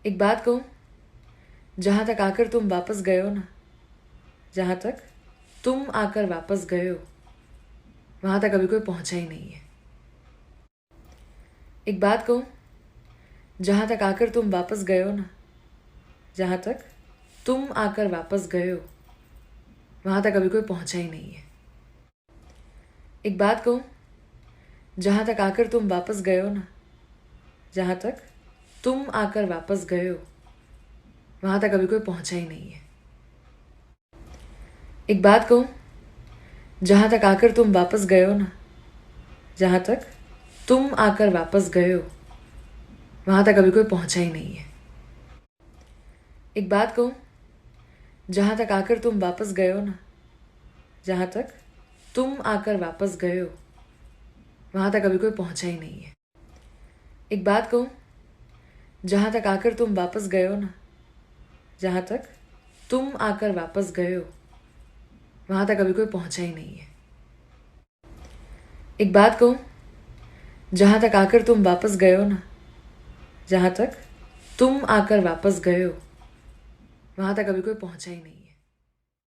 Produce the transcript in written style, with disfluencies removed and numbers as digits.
एक बात कहूँ, जहाँ तक आकर तुम वापस गए हो ना, जहाँ तक तुम आकर वापस गए हो, वहाँ तक अभी कोई पहुँचा ही नहीं है। एक बात कहूँ, जहाँ तक आकर तुम वापस गए हो ना, जहाँ तक तुम आकर वापस गए हो, वहाँ तक अभी कोई पहुँचा ही नहीं है। एक बात कहूँ, जहाँ तक आकर तुम वापस गए हो ना, जहाँ तक तुम आकर वापस गए हो, वहाँ तक अभी कोई पहुँचा ही नहीं है। एक बात कहूँ, जहाँ तक आकर तुम वापस गए हो ना, जहाँ तक तुम आकर वापस गए हो, वहाँ तक अभी कोई पहुँचा ही नहीं है। एक बात कहूँ, जहाँ तक आकर तुम वापस गए हो ना, जहाँ तक तुम आकर वापस गए हो, वहाँ तक अभी कोई पहुँचा ही नहीं है। एक बात कहूँ, जहाँ तक आकर तुम वापस गए हो ना, जहाँ तक तुम आकर वापस गए हो, वहाँ तक अभी कोई पहुँचा ही नहीं है। एक बात कहूँ, जहाँ तक आकर तुम वापस गए हो ना, जहाँ तक तुम आकर वापस गए हो, वहाँ तक अभी कोई पहुँचा ही नहीं है।